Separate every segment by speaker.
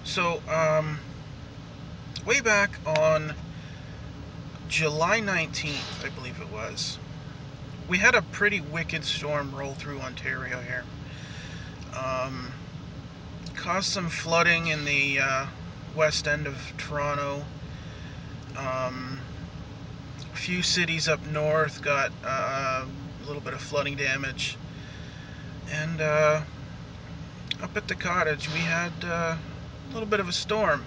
Speaker 1: So, way back on July 19th, I believe it was, we had a pretty wicked storm roll through Ontario here. Caused some flooding in the west end of Toronto. A few cities up north got a little bit of flooding damage. And up at the cottage, we had a little bit of a storm.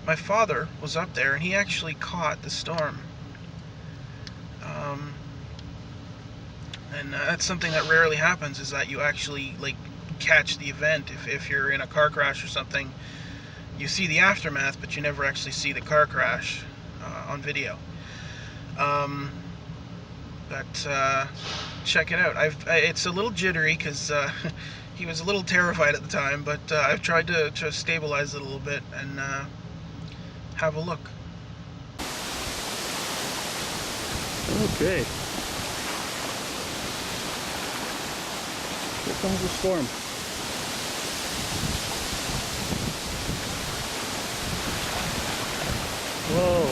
Speaker 1: My father was up there, and he actually caught the storm. And that's something that rarely happens, is that you actually catch the event. If you're in a car crash or something, you see the aftermath, but you never actually see the car crash on video. But check it out. It's a little jittery because he was a little terrified at the time, but I've tried to stabilize it a little bit and have a look.
Speaker 2: Okay. Here comes the storm. Whoa.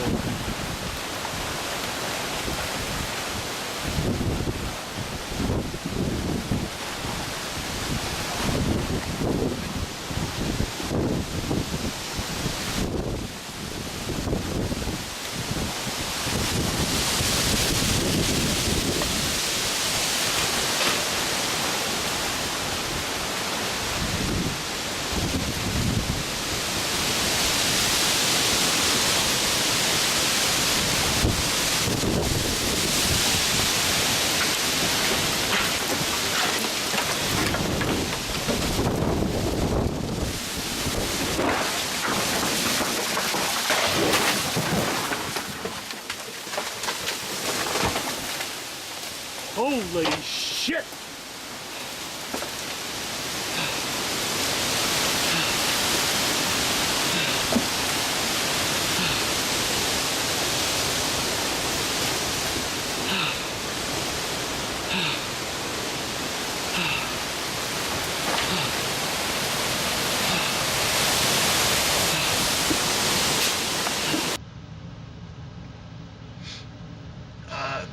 Speaker 2: Holy shit!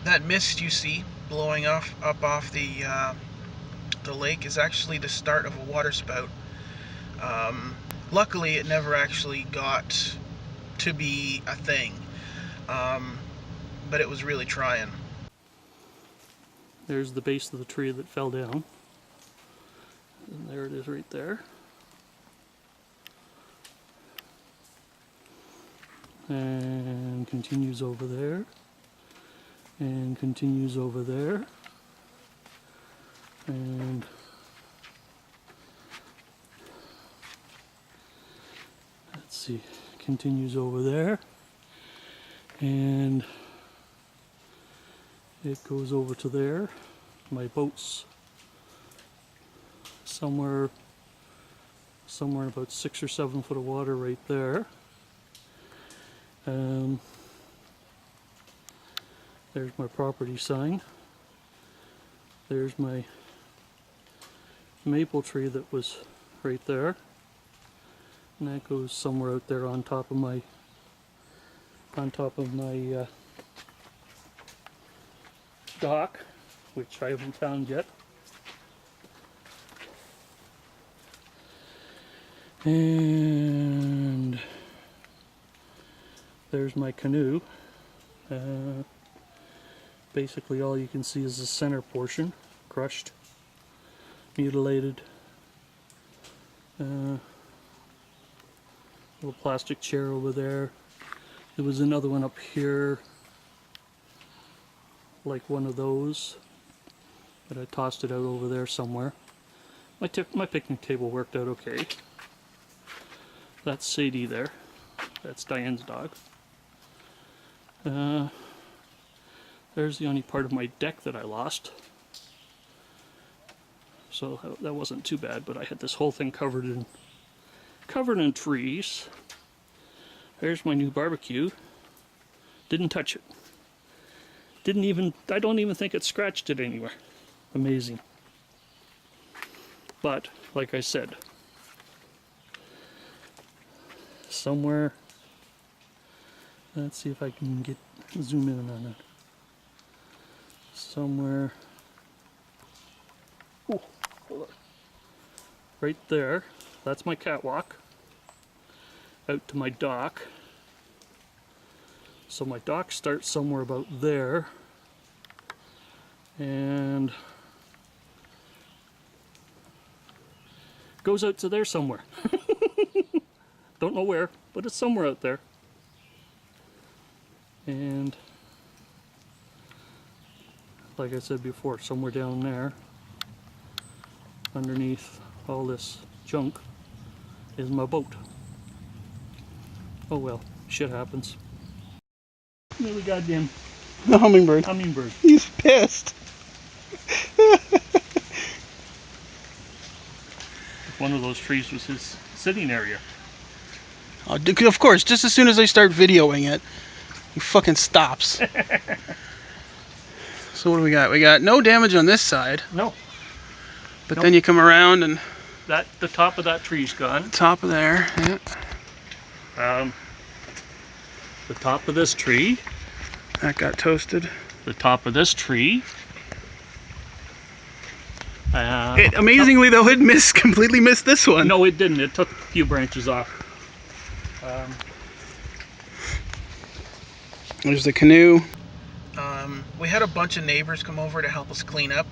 Speaker 1: That mist you see blowing up off the lake is actually the start of a water spout. Luckily, it never actually got to be a thing, but it was really trying.
Speaker 2: There's the base of the tree that fell down. And there it is right there. And continues over there. And continues over there. And let's see, continues over there. And it goes over to there. My boat's somewhere in about 6 or 7 foot of water right there. There's my property sign. There's my maple tree that was right there. And that goes somewhere out there on top of my dock, which I haven't found yet. And there's my canoe. Basically all you can see is the center portion, crushed, mutilated. Little plastic chair over there. There was another one up here, like one of those, but I tossed it out over there somewhere. My picnic table worked out okay. That's Sadie there. That's Diane's dog. There's the only part of my deck that I lost. So that wasn't too bad, but I had this whole thing covered in trees. There's my new barbecue. Didn't touch it. I don't even think it scratched it anywhere. Amazing. But, like I said, somewhere, let's see if I can zoom in on it. Somewhere, oh, hold on. Right there, that's my catwalk out to my dock. So my dock starts somewhere about there, and goes out to there somewhere. Don't know where, but it's somewhere out there. And like I said before, somewhere down there, underneath all this junk, is my boat. Oh well, shit happens. Really goddamn
Speaker 1: The hummingbird.
Speaker 2: hummingbird.
Speaker 1: He's pissed.
Speaker 2: One of those trees was his sitting area.
Speaker 1: Oh, of course, just as soon as I start videoing it, he fucking stops. So what do we got? We got no damage on this side.
Speaker 2: No,
Speaker 1: But
Speaker 2: Nope.
Speaker 1: then you come around and
Speaker 2: the top of that tree's gone.
Speaker 1: top of there. Yeah.
Speaker 2: The top of this tree,
Speaker 1: That got toasted.
Speaker 2: the top of this tree.
Speaker 1: Amazingly though, it completely missed this one.
Speaker 2: No, it didn't. It took a few branches off.
Speaker 1: There's the canoe. We had a bunch of neighbors come over to help us clean up.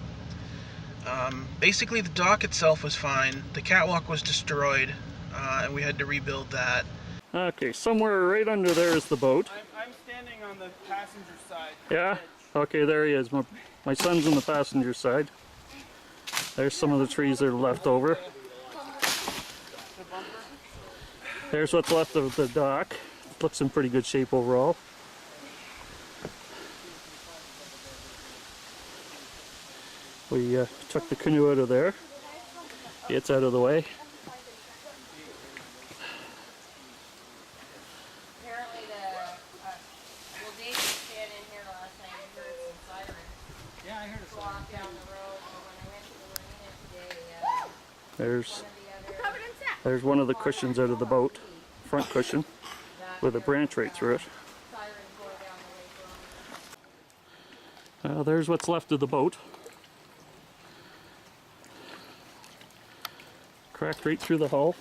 Speaker 1: Basically, the dock itself was fine. The catwalk was destroyed, and we had to rebuild that.
Speaker 2: Okay, somewhere right under there is the boat.
Speaker 3: I'm standing on the passenger side.
Speaker 2: Yeah? Okay, there he is. My son's on the passenger side. There's some of the trees that are left over. There's what's left of the dock. It looks in pretty good shape overall. We took the canoe out of there. It's out of the way.
Speaker 4: Apparently well, Dave was standing here last night and heard some sirens.
Speaker 3: Yeah, I heard a
Speaker 4: Walk down the road, but when I went to the marina today,
Speaker 2: There's
Speaker 4: one of the other
Speaker 2: There's one of the cushions out of the boat, front cushion, with a branch right through it.
Speaker 4: sirens going down the lake road.
Speaker 2: There's what's left of the boat. Cracked right through the hull.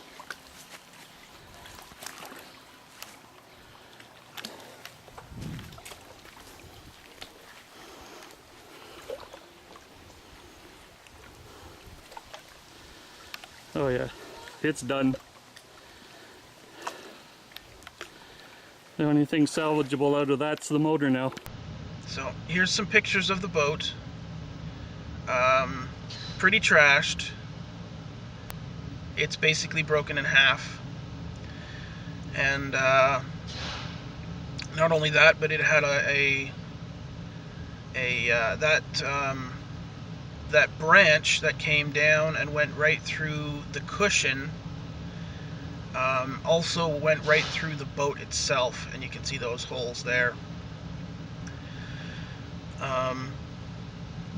Speaker 2: Oh yeah, it's done. The only thing salvageable out of that's the motor now.
Speaker 1: So here's some pictures of the boat. Pretty trashed. It's basically broken in half. And not only that, but it had that branch that came down and went right through the cushion. Also went right through the boat itself, and you can see those holes there.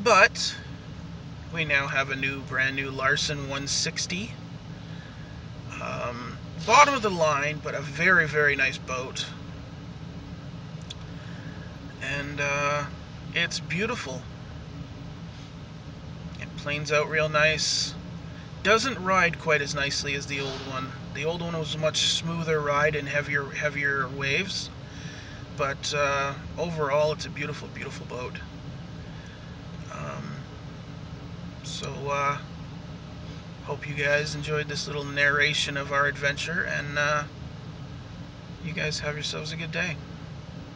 Speaker 1: But we now have a brand new Larson 160. Bottom of the line, but a very, very nice boat. And it's beautiful. It planes out real nice. Doesn't ride quite as nicely as the old one. The old one was a much smoother ride and heavier waves. But overall, it's a beautiful, beautiful boat. So hope you guys enjoyed this little narration of our adventure, and you guys have yourselves a good day.